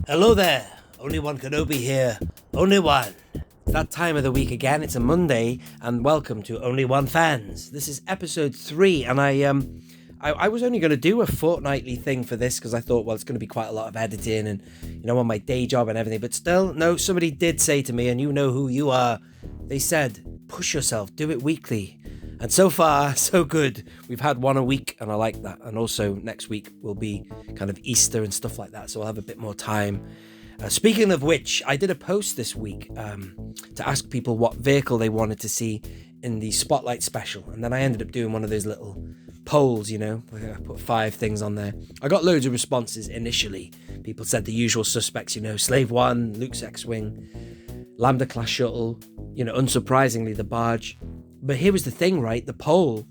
Hello there, only One Kenobi here, only one. It's that time of the week again, it's a Monday, and welcome to Only One Fans. This is episode 3, and I was only going to do a fortnightly thing for this, because I thought, well, it's going to be quite a lot of editing, and, you know, on my day job and everything, but still, no, somebody did say to me, and you know who you are, they said, push yourself, do it weekly. And so far, so good. We've had one a week, and I like that. And also, next week will be kind of Easter and stuff like that, so I'll have a bit more time. Speaking of which, I did a post this week to ask people what vehicle they wanted to see in the Spotlight special. And then I ended up doing one of those little polls, you know. I put 5 things on there. I got loads of responses initially. People said the usual suspects, you know, Slave 1, Luke's X-Wing, Lambda-class shuttle, you know, unsurprisingly, the barge. But here was the thing, right? The poll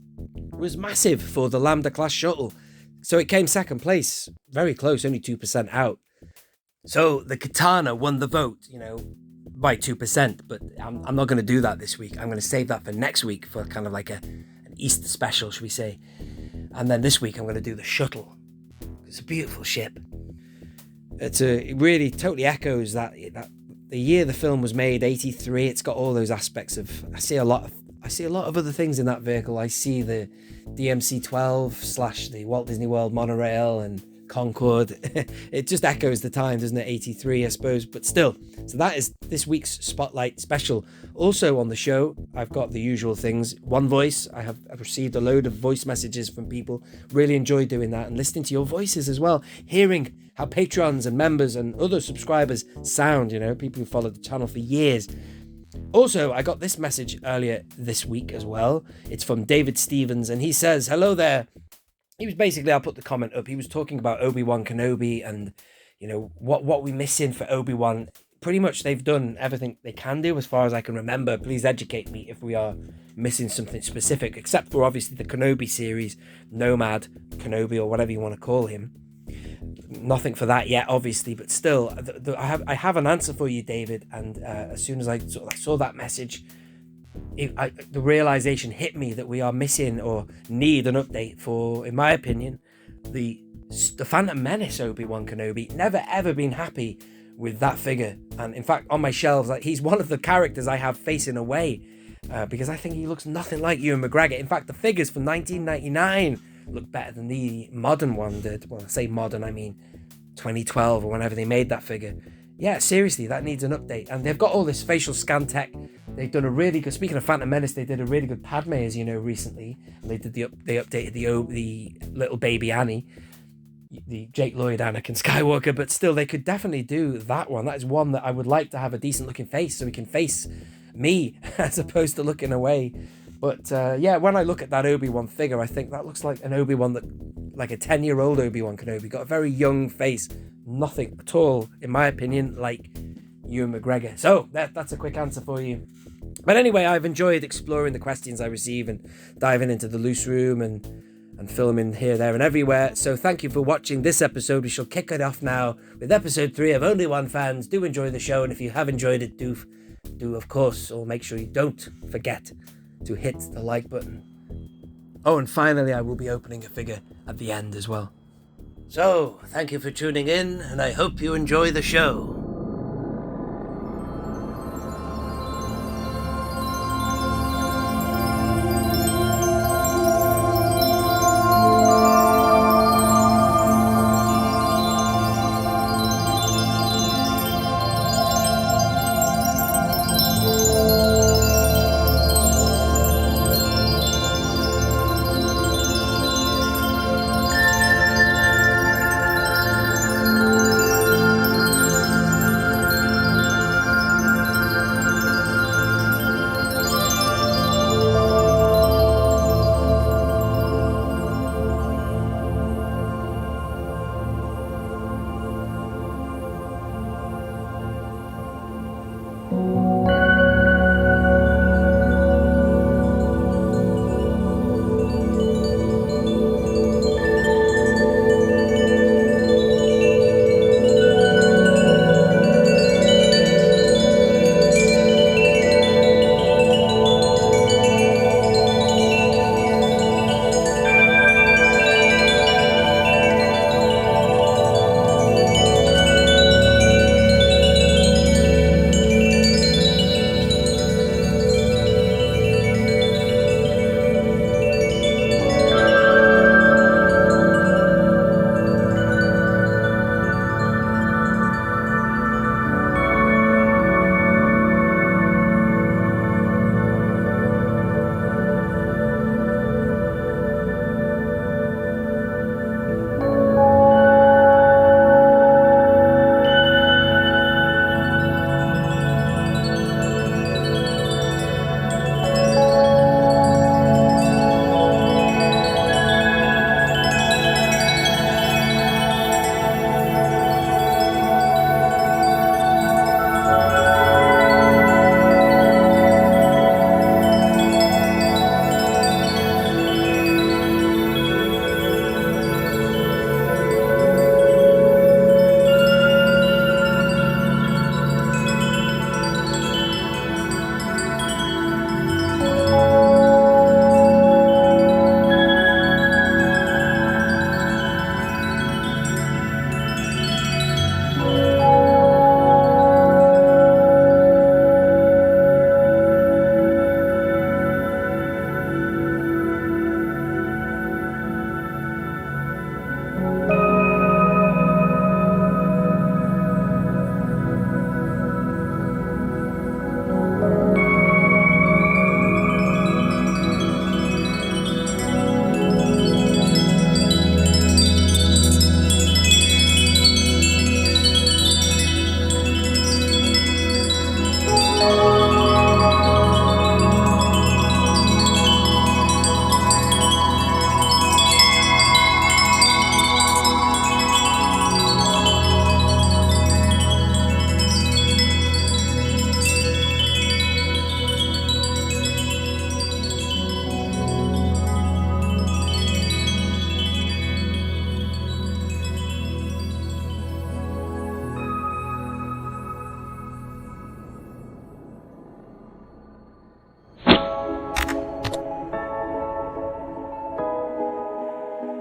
was massive for the Lambda-class shuttle. So it came second place, very close, only 2% out. So the Katana won the vote, you know, by 2%. But I'm not going to do that this week. I'm going to save that for next week for kind of like an Easter special, should we say. And then this week I'm going to do the Shuttle. It's a beautiful ship. It really totally echoes that the year the film was made, 83. It's got all those aspects of, I see a lot of other things in that vehicle. I see the DMC-12 / the Walt Disney World monorail and Concorde. It just echoes the time, doesn't it? 83, I suppose, but still. So that is this week's Spotlight special. Also on the show, I've got the usual things. One voice. I've received a load of voice messages from people. Really enjoy doing that and listening to your voices as well. Hearing how patrons and members and other subscribers sound, you know, people who followed the channel for years. Also, I got this message earlier this week as well. It's from David Stevens, and he says, hello there. He was basically, I'll put the comment up, he was talking about Obi-Wan Kenobi and, you know, what we're missing for Obi-Wan. Pretty much they've done everything they can do as far as I can remember. Please educate me if we are missing something specific, except for obviously the Kenobi series, Nomad Kenobi or whatever you want to call him. Nothing for that yet, obviously, but still, I have an answer for you, David. And as soon as I saw that message, the realization hit me that we are missing or need an update for, in my opinion, the Phantom Menace Obi-Wan Kenobi. Never ever been happy with that figure, and in fact, on my shelves, like, he's one of the characters I have facing away because I think he looks nothing like Ewan McGregor. In fact, the figures from 1999 look better than the modern one did. Well, I say modern, I mean 2012 or whenever they made that figure. Yeah, seriously, that needs an update. And they've got all this facial scan tech. They've done a really good, speaking of Phantom Menace, they did a really good Padme, as you know, recently. And they updated the little baby Annie, the Jake Lloyd Anakin Skywalker, but still, they could definitely do that one. That is one that I would like to have a decent looking face, so he can face me as opposed to looking away. But yeah, when I look at that Obi-Wan figure, I think that looks like an Obi-Wan like a 10-year-old Obi-Wan Kenobi. Got a very young face. Nothing at all, in my opinion, like Ewan McGregor. So that's a quick answer for you. But anyway, I've enjoyed exploring the questions I receive and diving into the loose room and filming here, there and everywhere. So thank you for watching this episode. We shall kick it off now with episode 3 of Only One Fans. Do enjoy the show, and if you have enjoyed it, do of course, or make sure you don't forget to hit the like button. Oh, and finally, I will be opening a figure at the end as well. So, thank you for tuning in, and I hope you enjoy the show.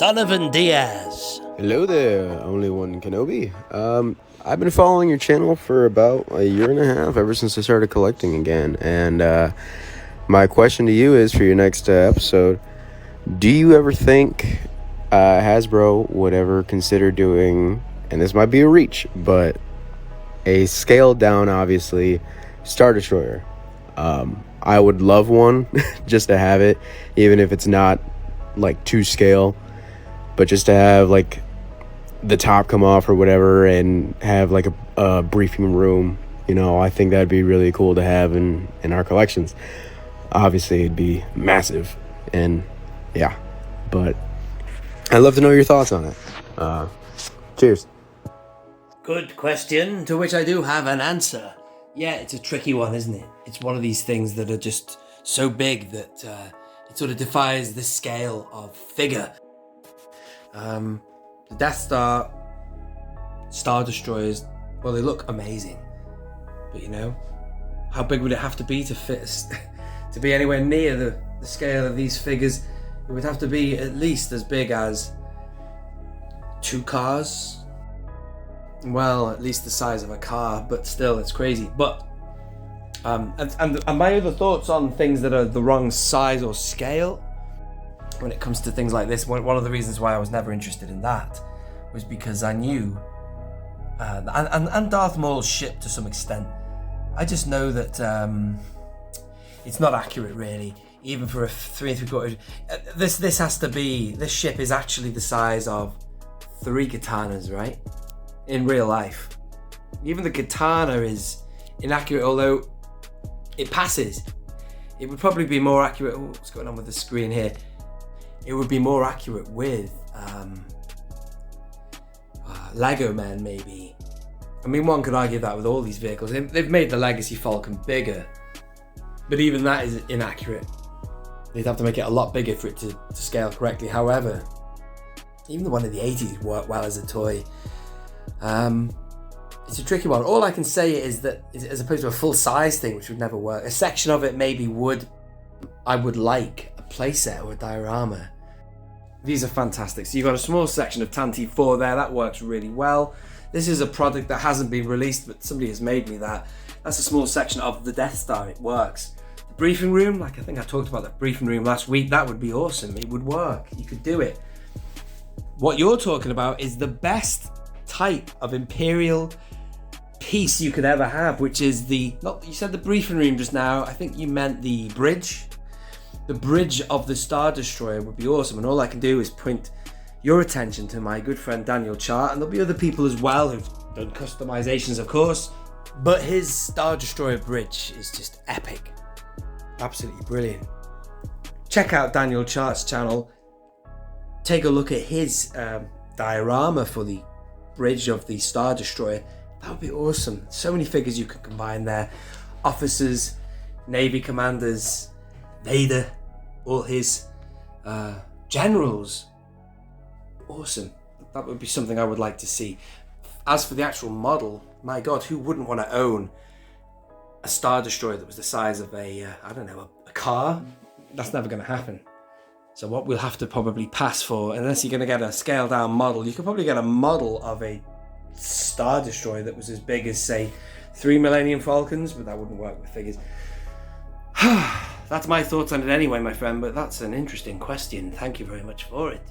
Donovan Diaz. Hello there, only one Kenobi. I've been following your channel for about a year and a half, ever since I started collecting again. And my question to you is, for your next episode, do you ever think Hasbro would ever consider doing, and this might be a reach, but a scaled down, obviously, Star Destroyer? I would love one just to have it, even if it's not like to scale, but just to have like the top come off or whatever and have like a briefing room. You know, I think that'd be really cool to have in our collections. Obviously it'd be massive, and yeah, but I'd love to know your thoughts on it. Cheers. Good question, to which I do have an answer. Yeah, it's a tricky one, isn't it? It's one of these things that are just so big that it sort of defies the scale of figure. The Death Star Destroyers, well, they look amazing. But you know, how big would it have to be to fit, to be anywhere near the scale of these figures? It would have to be at least as big as 2 cars. Well, at least the size of a car, but still, it's crazy. But and my other thoughts on things that are the wrong size or scale when it comes to things like this, one of the reasons why I was never interested in that was because I knew, and Darth Maul's ship to some extent, I just know that it's not accurate really, even for a 3 3/4. This has to be, this ship is actually the size of 3 katanas, right? In real life. Even the katana is inaccurate, although it passes. It would probably be more accurate. Oh, what's going on with the screen here? It would be more accurate with Lego Men, maybe. I mean, one could argue that with all these vehicles. They've made the Legacy Falcon bigger, but even that is inaccurate. They'd have to make it a lot bigger for it to scale correctly. However, even the one in the 80s worked well as a toy. It's a tricky one. All I can say is that, as opposed to a full-size thing, which would never work, a section of it maybe would. I would like a playset or a diorama. These are fantastic. So you've got a small section of Tantive 4 there. That works really well. This is a product that hasn't been released, but somebody has made me that. That's a small section of the Death Star. It works. The briefing room, like I think I talked about that briefing room last week, that would be awesome. It would work. You could do it. What you're talking about is the best type of Imperial piece you could ever have, which is you said the briefing room just now, I think you meant the bridge. The bridge of the Star Destroyer would be awesome, and all I can do is point your attention to my good friend Daniel Chart, and there'll be other people as well who've done customizations, of course, but his Star Destroyer bridge is just epic. Absolutely brilliant. Check out Daniel Chart's channel. Take a look at his diorama for the bridge of the Star Destroyer. That would be awesome. So many figures you could combine there. Officers, Navy commanders, Vader, all his generals. Awesome. That would be something I would like to see. As for the actual model, my God, who wouldn't want to own a Star Destroyer that was the size of a car? That's never going to happen. So what we'll have to probably pass for, unless you're going to get a scaled down model, you could probably get a model of a Star Destroyer that was as big as, say, 3 Millennium Falcons, but that wouldn't work with figures. That's my thoughts on it anyway, my friend, but that's an interesting question. Thank you very much for it.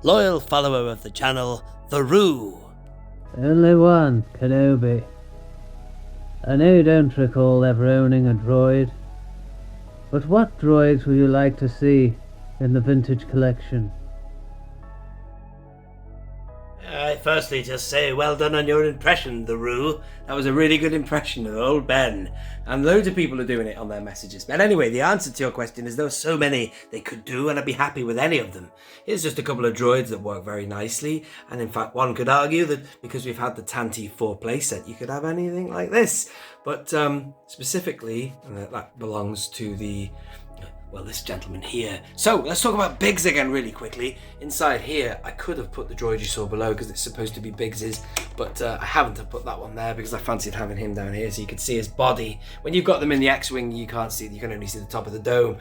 Loyal follower of the channel, The Roo. Only one Kenobi. I know you don't recall ever owning a droid, but what droids would you like to see in the vintage collection? Firstly, just say well done on your impression, The Roo. That was a really good impression of old Ben. And loads of people are doing it on their messages. But anyway, the answer to your question is there are so many they could do, and I'd be happy with any of them. Here's just a couple of droids that work very nicely. And in fact, one could argue that because we've had the Tantive 4 playset, you could have anything like this. But specifically, that belongs to the well, this gentleman here. So let's talk about Biggs again really quickly. Inside here, I could have put the droid you saw below because it's supposed to be Biggs's, but I haven't put that one there because I fancied having him down here so you could see his body. When you've got them in the X-Wing, you can't see, you can only see the top of the dome.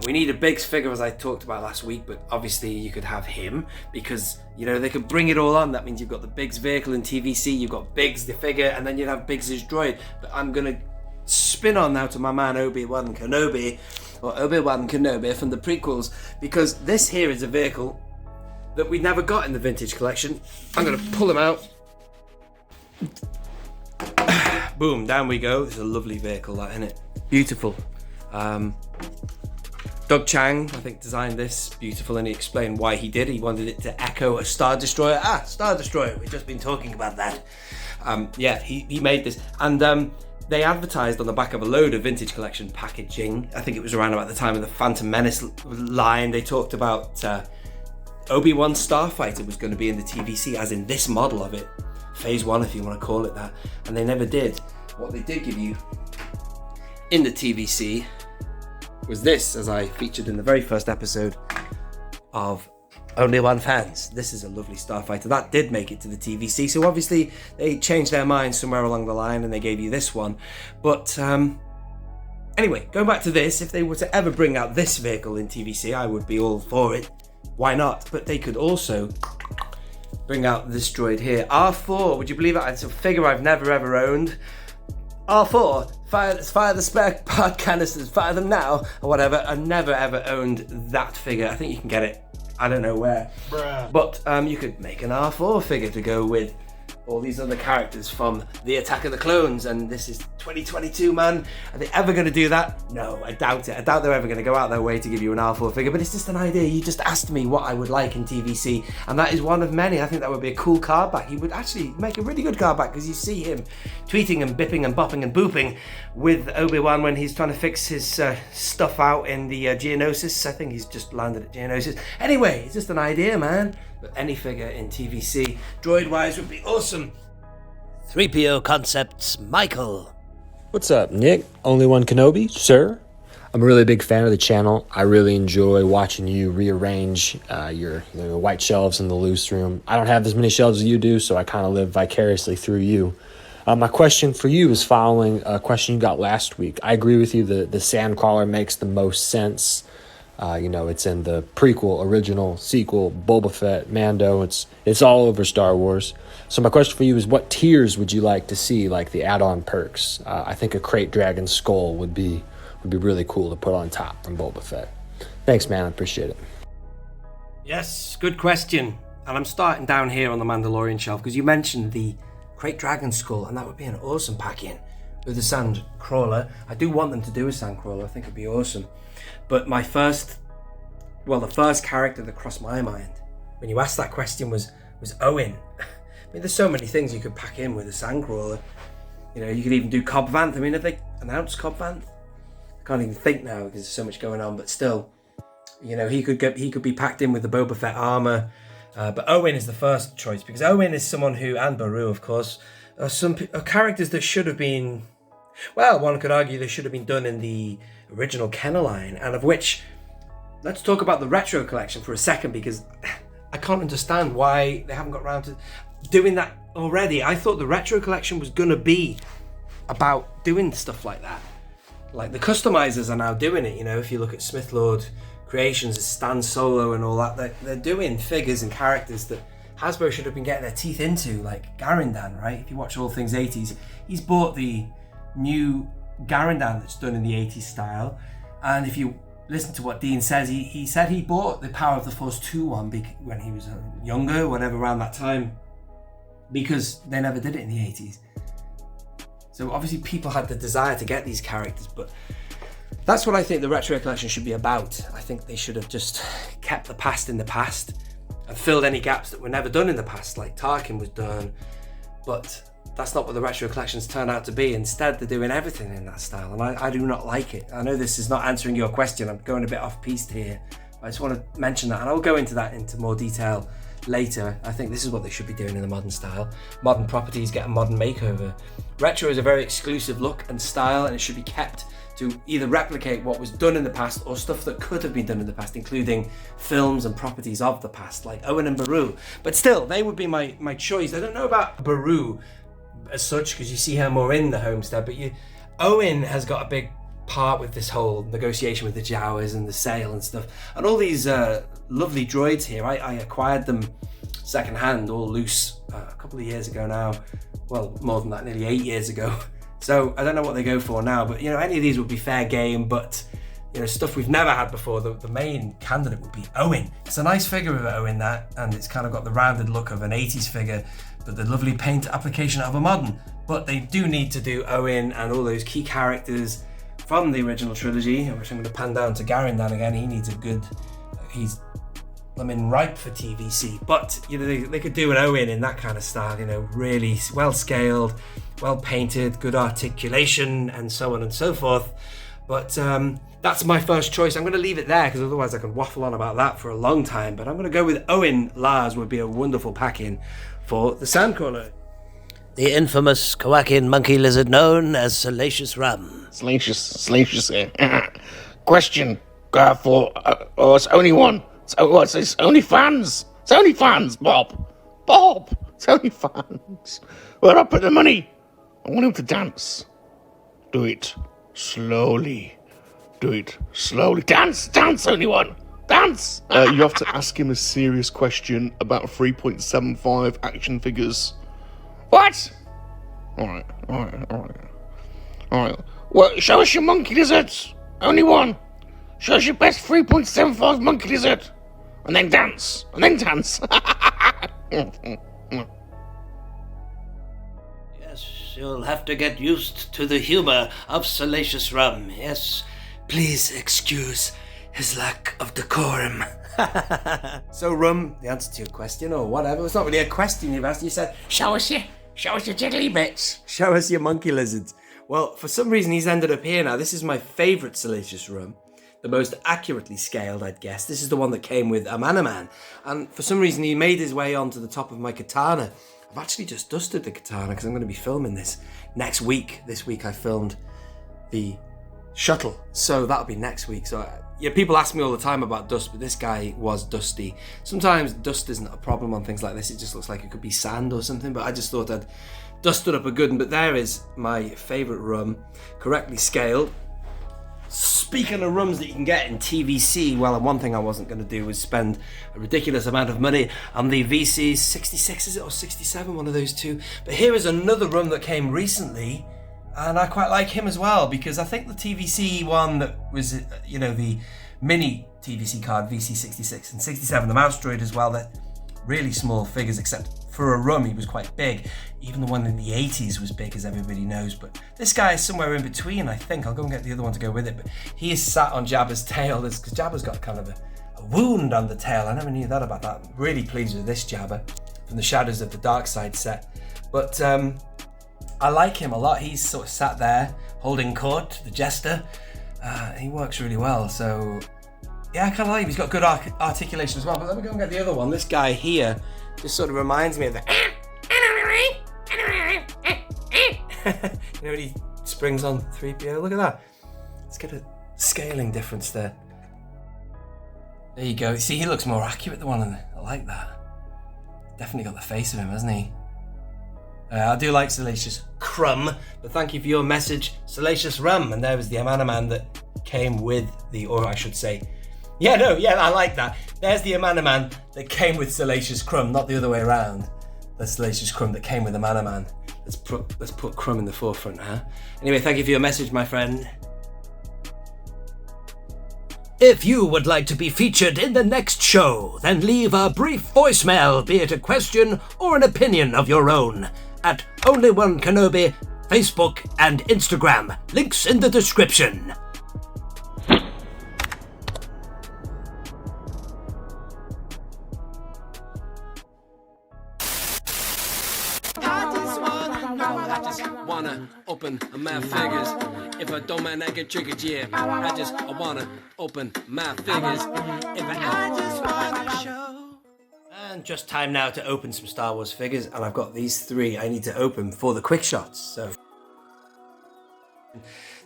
We need a Biggs figure, as I talked about last week, but obviously you could have him because, you know, they could bring it all on. That means you've got the Biggs vehicle in TVC, you've got Biggs the figure, and then you'd have Biggs's droid. But I'm going to spin on now to my man Obi-Wan Kenobi, or Obi-Wan Kenobi from the prequels, because this here is a vehicle that we never got in the vintage collection. I'm going to pull him out. Boom, down we go. It's a lovely vehicle, that, isn't it? Beautiful. Doug Chang, I think, designed this. Beautiful, and he explained why he did. He wanted it to echo a Star Destroyer. Star Destroyer, we've just been talking about that. Yeah, he made this. And they advertised on the back of a load of vintage collection packaging. I think it was around about the time of the Phantom Menace line. They talked about Obi-Wan Starfighter was going to be in the TVC, as in this model of it. Phase 1, if you want to call it that. And they never did. What they did give you in the TVC was this, as I featured in the very first episode of Only One Fans. This is a lovely Starfighter. That did make it to the TVC, so obviously they changed their mind somewhere along the line and they gave you this one. But anyway, going back to this, if they were to ever bring out this vehicle in TVC, I would be all for it. Why not? But they could also bring out this droid here. R4, would you believe it? It's a figure I've never ever owned. R4, fire the spare part canisters, fire them now, or whatever. I never ever owned that figure. I think you can get it, I don't know where. Bruh. But you could make an R4 figure to go with all these other characters from the Attack of the Clones, and this is 2022, man. Are they ever going to do that? No, I doubt it. I doubt they're ever going to go out their way to give you an R4 figure, but it's just an idea. You just asked me what I would like in TVC, and that is one of many. I think that would be a cool card back. He would actually make a really good card back, because you see him tweeting and bipping and bopping and booping with Obi-Wan when he's trying to fix his stuff out in the Geonosis. I think he's just landed at Geonosis. Anyway, it's just an idea, man. But any figure in TVC, droid-wise, would be awesome. 3PO Concepts, Michael. What's up, Nick? Only One Kenobi, sir? I'm a really big fan of the channel. I really enjoy watching you rearrange your white shelves in the loose room. I don't have as many shelves as you do, so I kind of live vicariously through you. My question for you is following a question you got last week. I agree with you, the Sandcrawler makes the most sense. It's in the prequel, original, sequel, Boba Fett, Mando. It's all over Star Wars. So my question for you is, what tiers would you like to see, like the add-on perks? I think a Crate Dragon skull would be really cool to put on top from Boba Fett. Thanks, man. I appreciate it. Yes, good question. And I'm starting down here on the Mandalorian shelf because you mentioned the Crate Dragon skull, and that would be an awesome pack-in with the Sandcrawler. I do want them to do a Sandcrawler. I think it'd be awesome. But the first character that crossed my mind when you asked that question was Owen. I mean, there's so many things you could pack in with a Sandcrawler. You know, you could even do Cobb Vanth. I mean, have they announced Cobb Vanth? I can't even think now because there's so much going on. But still, you know, he could be packed in with the Boba Fett armor. But Owen is the first choice because Owen is someone who, and Baru, of course, are characters that should have been. Well, one could argue they should have been done in the original Kenner line, and of which, let's talk about the retro collection for a second, because I can't understand why they haven't got around to doing that already. I thought the retro collection was going to be about doing stuff like that. Like the customizers are now doing it, you know, if you look at Smith Lord Creations, Stan Solo and all that, they're doing figures and characters that Hasbro should have been getting their teeth into, like Garandan, right? If you watch all things 80s, he's bought the new Garandan that's done in the 80s style, and if you listen to what Dean says, he said he bought the Power of the Force 2 one when he was younger, whatever, around that time, because they never did it in the 80s. So obviously people had the desire to get these characters, but that's what I think the retro collection should be about. I think they should have just kept the past in the past and filled any gaps that were never done in the past, like Tarkin was done, but that's not what the retro collections turned out to be. Instead, they're doing everything in that style, and I do not like it. I know this is not answering your question. I'm going a bit off-piste here. I just want to mention that, and I'll go into that into more detail later. I think this is what they should be doing in the modern style. Modern properties get a modern makeover. Retro is a very exclusive look and style, and it should be kept to either replicate what was done in the past or stuff that could have been done in the past, including films and properties of the past, like Owen and Beru. But still, they would be my choice. I don't know about Beru as such, because you see her more in the homestead, but Owen has got a big part with this whole negotiation with the Jawas and the sale and stuff. And all these lovely droids here, I acquired them secondhand, all loose, a couple of years ago now. Well, more than that, nearly 8 years ago. So I don't know what they go for now, but any of these would be fair game. But stuff we've never had before. The main candidate would be Owen. It's a nice figure of Owen, that, and it's kind of got the rounded look of an 80s figure, but the lovely paint application of a modern. But they do need to do Owen and all those key characters from the original trilogy, which I'm going to pan down to Garin down again. He needs a good. Ripe for TVC, but they could do an Owen in that kind of style, really well scaled, well painted, good articulation, and so on and so forth. But that's my first choice. I'm going to leave it there because otherwise I can waffle on about that for a long time. But I'm going to go with Owen Lars. Would be a wonderful pack-in for the Sandcrawler. The infamous Kowakian monkey lizard known as Salacious Rum. Salacious. Question for it's only one. It's only fans. It's only fans, Bob. It's only fans. Where I put the money? I want him to dance. Do it slowly. Dance, only one. Dance. You have to ask him a serious question about 3.75 action figures. What? All right. Well, show us your monkey lizards. Only one. Show us your best 3.75 monkey lizard. And then dance. Yes, you'll have to get used to the humor of Salacious Rum. Yes, please excuse his lack of decorum. So, Rum, the answer to your question, or whatever, it's not really a question you've asked. You said, Show us your jiggly bits. show us your monkey lizards. Well, for some reason, he's ended up here now. This is my favourite Salacious Rum. The most accurately scaled, I'd guess. This is the one that came with Amanaman. And for some reason, he made his way onto the top of my katana. I've actually just dusted the katana because I'm going to be filming this next week. This week I filmed the Shuttle. So that'll be next week. So people ask me all the time about dust, but this guy was dusty. Sometimes dust isn't a problem on things like this. It just looks like it could be sand or something. But I just thought I'd dusted up a good one. But there is my favourite rum, correctly scaled. Speaking of rums that you can get in TVC, well, one thing I wasn't going to do was spend a ridiculous amount of money on the VC 66, is it, or 67, one of those two. But here is another rum that came recently, and I quite like him as well, because I think the TVC one that was, the mini TVC card, VC 66 and 67, the mouse droid as well, that really small figures, except for a rum he was quite big. Even the one in the 80s was big, as everybody knows, but this guy is somewhere in between, I think. I'll go and get the other one to go with it, but he is sat on Jabba's tail, because Jabba's got kind of a wound on the tail. I never knew that about that. I'm really pleased with this Jabba from the Shadows of the Dark Side set, but I like him a lot. He's sort of sat there holding court to the jester. He works really well, so yeah, I kind of like him. He's got good articulation as well. But let me go and get the other one. This guy here just sort of reminds me of the when he springs on 3PO. Look at that. Let's get a scaling difference there. There you go. See, he looks more accurate, the one. I like that. Definitely got the face of him, hasn't he? I do like Salacious Crumb, but thank you for your message, Salacious Rum. And there was the Amanaman that came with or I should say, I like that. There's the Amanaman that came with Salacious Crumb, not the other way around. The Salacious Crumb that came with Amanaman. Let's put Crumb in the forefront, huh? Anyway, thank you for your message, my friend. If you would like to be featured in the next show, then leave a brief voicemail, be it a question or an opinion of your own, at Only One Kenobi, Facebook and Instagram. Links in the description. Wanna open my figures. If I don't mind, I get triggered, yeah. I wanna open my figures. If I just wanna show. And just time now to open some Star Wars figures, and I've got these 3 I need to open for the quick shots. So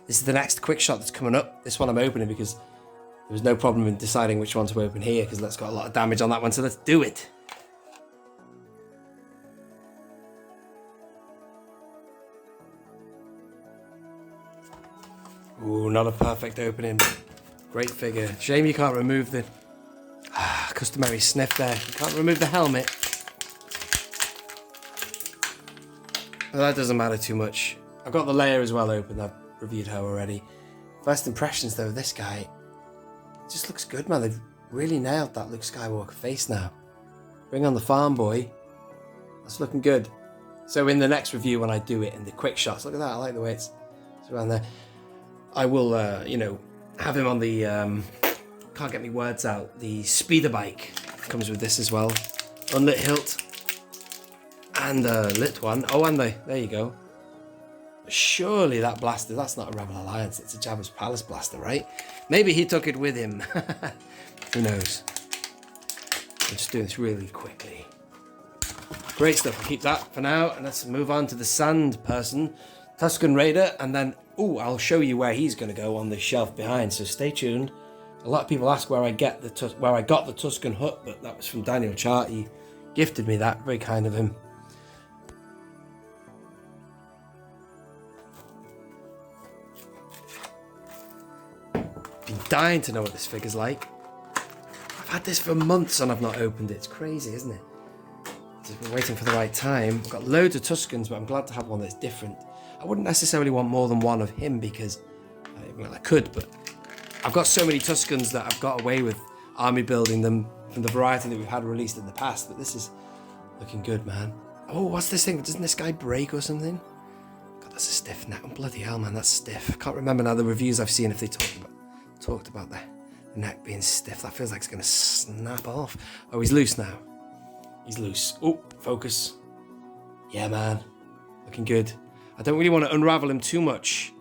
this is the next quick shot that's coming up. This one I'm opening because there was no problem in deciding which one to open here, because that's got a lot of damage on that one, so let's do it. Ooh, not a perfect opening. Great figure. Shame you can't remove the customary sniff there. You can't remove the helmet. But that doesn't matter too much. I've got the layer as well open. I've reviewed her already. First impressions though, this guy just looks good, man. They've really nailed that Luke Skywalker face now. Bring on the farm boy. That's looking good. So in the next review, when I do it in the quick shots, look at that. I like the way it's around there. I will, have him on the, can't get me words out, the speeder bike. Comes with this as well. Unlit hilt. And a lit one. Oh, and there you go. Surely that blaster, that's not a Rebel Alliance, it's a Jabba's Palace blaster, right? Maybe he took it with him. Who knows? I'm just doing this really quickly. Great stuff, I'll keep that for now, and let's move on to the sand person, Tusken Raider, and then, I'll show you where he's going to go on the shelf behind, so stay tuned. A lot of people ask where I got the Tusken Hut, but that was from Daniel Chart. He gifted me that, very kind of him. Been dying to know what this figure's like. I've had this for months and I've not opened it. It's crazy, isn't it? Just been waiting for the right time. I've got loads of Tuskens, but I'm glad to have one that's different. I wouldn't necessarily want more than one of him because, I could, but I've got so many Tuskens that I've got away with army building them from the variety that we've had released in the past, but this is looking good, man. Oh, what's this thing? Doesn't this guy break or something? God, that's a stiff neck. Oh, bloody hell, man, that's stiff. I can't remember now the reviews I've seen if they talked about the neck being stiff. That feels like it's going to snap off. Oh, he's loose now. He's loose. Oh, focus. Yeah, man. Looking good. I don't really want to unravel him too much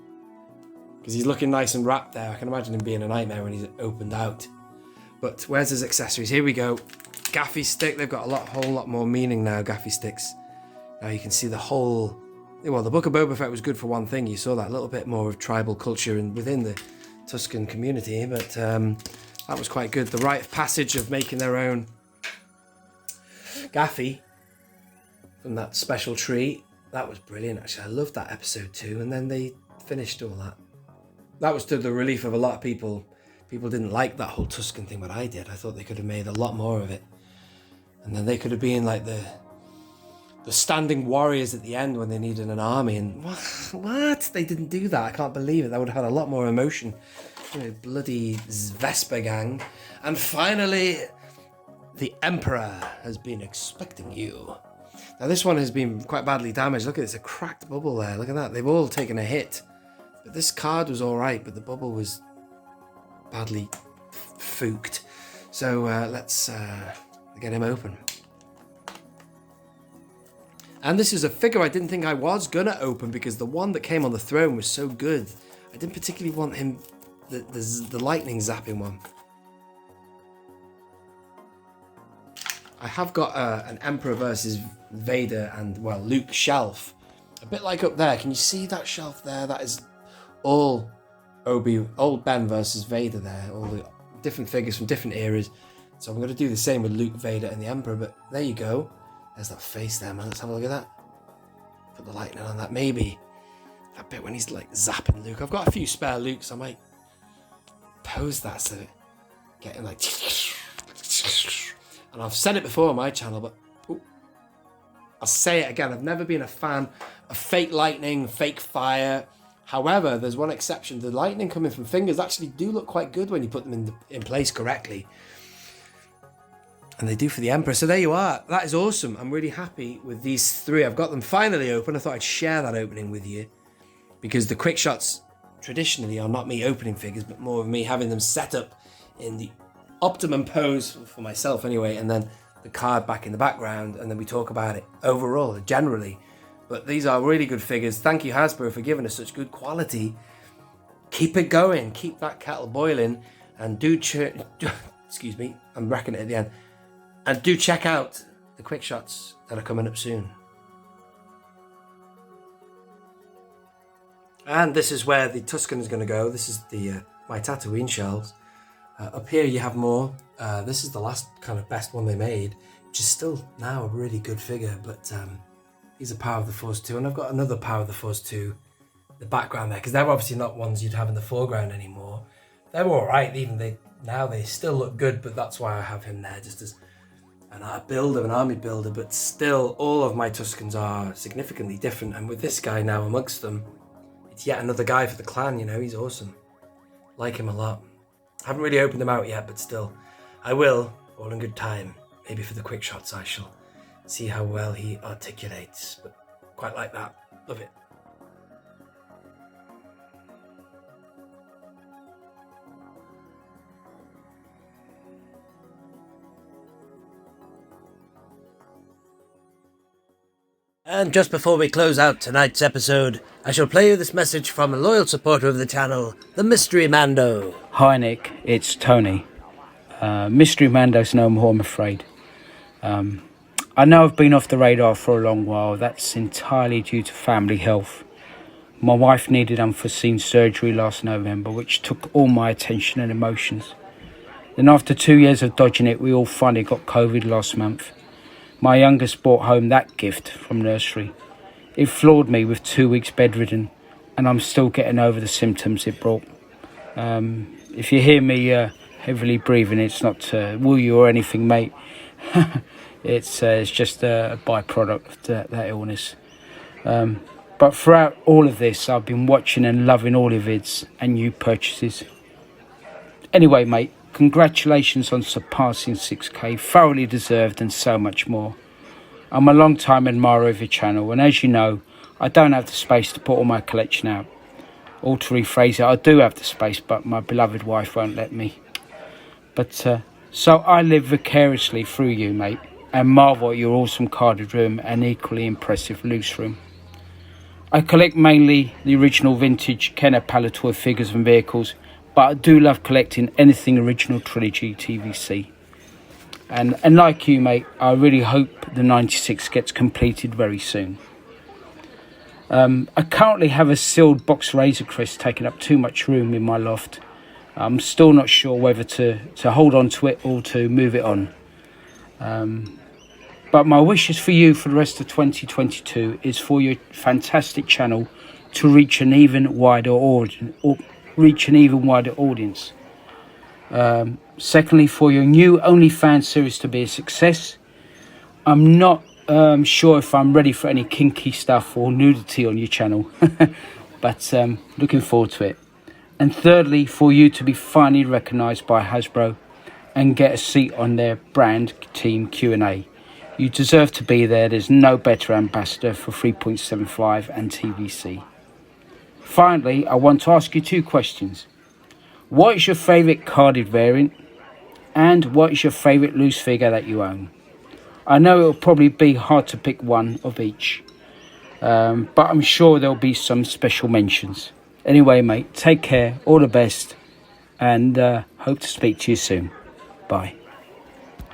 because he's looking nice and wrapped there. I can imagine him being a nightmare when he's opened out. But where's his accessories? Here we go. Gaffy stick. They've got a whole lot more meaning now, gaffy sticks. Now you can see the whole... Well, the Book of Boba Fett was good for one thing. You saw that little bit more of tribal culture within the Tusken community, but that was quite good. The rite of passage of making their own gaffy from that special tree, that was brilliant. Actually, I loved that episode 2, and then they finished all that. That was to the relief of a lot of people. People didn't like that whole Tusken thing, but I did. I thought they could have made a lot more of it, and then they could have been like the standing warriors at the end when they needed an army. And what? They didn't do that. I can't believe it. That would have had a lot more emotion. Bloody Vesper gang. And finally, the Emperor has been expecting you. Now this one has been quite badly damaged. Look at this, a cracked bubble there. Look at that. They've all taken a hit. But this card was all right, but the bubble was badly fooked. So let's get him open. And this is a figure I didn't think I was gonna open because the one that came on the throne was so good. I didn't particularly want him, the lightning zapping one. I have got an Emperor versus Vader and, well, Luke shelf. A bit like up there. Can you see that shelf there? That is all old Ben versus Vader there. All the different figures from different eras. So I'm going to do the same with Luke, Vader and the Emperor. But there you go. There's that face there, man. Let's have a look at that. Put the lightning on that. Maybe that bit when he's like zapping Luke. I've got a few spare Lukes. I might pose that so get him like... And I've said it before on my channel, but I'll say it again. I've never been a fan of fake lightning, fake fire. However, there's one exception. The lightning coming from fingers actually do look quite good when you put them in place correctly. And they do for the Emperor. So there you are. That is awesome. I'm really happy with these 3. I've got them finally open. I thought I'd share that opening with you because the quick shots traditionally are not me opening figures, but more of me having them set up in the optimum pose for myself anyway, and then the card back in the background, and then we talk about it overall, generally. But these are really good figures. Thank you, Hasbro, for giving us such good quality. Keep it going. Keep that kettle boiling. And excuse me, I'm wrecking it at the end. And do check out the quick shots that are coming up soon. And this is where the Tusken is going to go. This is the my Tatooine shelves. Up here you have more. This is the last kind of best one they made, which is still now a really good figure. But these are Power of the Force 2. And I've got another Power of the Force 2 the background there, because they're obviously not ones you'd have in the foreground anymore. They're all right. Now they still look good, but that's why I have him there, just as an army builder. But still, all of my Tuskens are significantly different. And with this guy now amongst them, it's yet another guy for the clan. He's awesome. Like him a lot. Haven't really opened them out yet, but still, I will, all in good time. Maybe for the quick shots I shall see how well he articulates, but quite like that. Love it. And just before we close out tonight's episode, I shall play you this message from a loyal supporter of the channel, the Mystery Mando. Hi Nick, it's Tony. Mystery Mando's no more, I'm afraid. I know I've been off the radar for a long while. That's entirely due to family health. My wife needed unforeseen surgery last November, which took all my attention and emotions. Then after 2 years of dodging it, we all finally got COVID last month. My youngest brought home that gift from nursery. It floored me with 2 weeks bedridden, and I'm still getting over the symptoms it brought. If you hear me heavily breathing, it's not woo you or anything, mate. It's just a byproduct of that illness. But throughout all of this, I've been watching and loving all your vids and new purchases. Anyway, mate, congratulations on surpassing 6k, thoroughly deserved and so much more. I'm a long time admirer of your channel, and as you know, I don't have the space to put all my collection out. Or to rephrase it, I do have the space, but my beloved wife won't let me. But so I live vicariously through you, mate, and marvel at your awesome carded room and equally impressive loose room. I collect mainly the original vintage Kenner Palator figures and vehicles, but I do love collecting anything original trilogy TVC. And like you, mate, I really hope the 96 gets completed very soon. I currently have a sealed box Razor Crest taking up too much room in my loft. I'm still not sure whether to hold on to it or to move it on. But my wishes for you for the rest of 2022 is for your fantastic channel to reach an even wider audience. Secondly, for your new OnlyFans series to be a success. I'm not sure if I'm ready for any kinky stuff or nudity on your channel, but looking forward to it. And thirdly, for you to be finally recognised by Hasbro and get a seat on their brand team Q&A. You deserve to be there. There's no better ambassador for 3.75 and TVC. Finally, I want to ask you 2 questions. What is your favourite carded variant? And what is your favourite loose figure that you own? I know it'll probably be hard to pick one of each, but I'm sure there'll be some special mentions. Anyway, mate, take care, all the best, and hope to speak to you soon. Bye.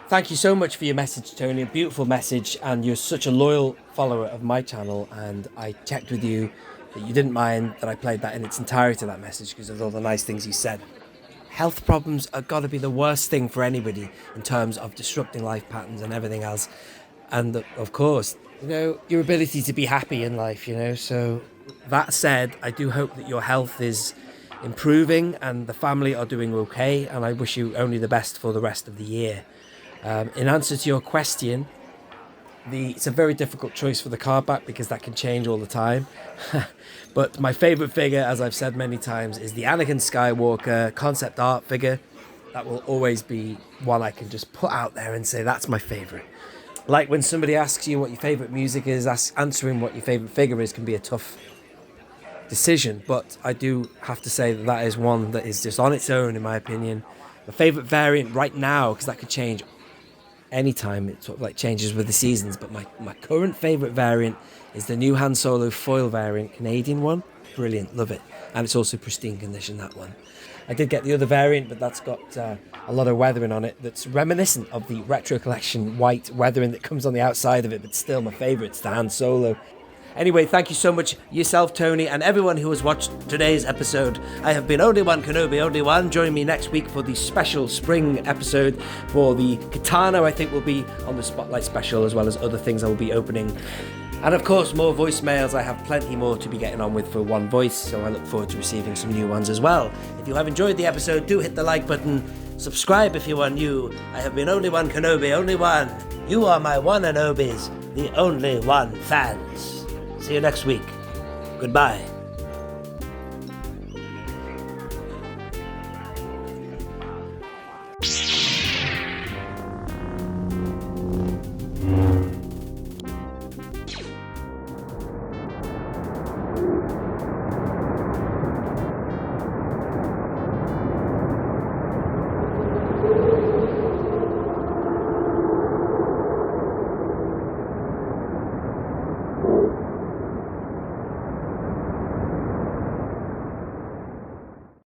Thank you so much for your message, Tony. A beautiful message, and you're such a loyal follower of my channel, and I checked with you that you didn't mind that I played that in its entirety, that message, because of all the nice things you said. Health problems are got to be the worst thing for anybody in terms of disrupting life patterns and everything else. And of course, your ability to be happy in life, So that said, I do hope that your health is improving and the family are doing okay. And I wish you only the best for the rest of the year. In answer to your question, it's a very difficult choice for the card back because that can change all the time. But my favourite figure, as I've said many times, is the Anakin Skywalker concept art figure. That will always be one I can just put out there and say that's my favourite. Like when somebody asks you what your favourite music is, answering what your favourite figure is can be a tough decision. But I do have to say that is one that is just on its own, in my opinion. My favourite variant right now, because that could change anytime, it sort of like changes with the seasons, but my current favourite variant is the new Han Solo foil variant, Canadian one. brilliant, love it. And it's also pristine condition, that one. I did get the other variant, but that's got a lot of weathering on it that's reminiscent of the Retro Collection white weathering that comes on the outside of it, but still my favourite's the Han Solo. Anyway, thank you so much, yourself, Tony, and everyone who has watched today's episode. I have been Only One Kenobi, Only One. Join me next week for the special spring episode for the Katana. I think will be on the Spotlight special, as well as other things I will be opening. And of course, more voicemails. I have plenty more to be getting on with for One Voice, so I look forward to receiving some new ones as well. If you have enjoyed the episode, do hit the like button. Subscribe if you are new. I have been Only One Kenobi, Only One. You are my one and Obis, the Only One fans. See you next week. Goodbye.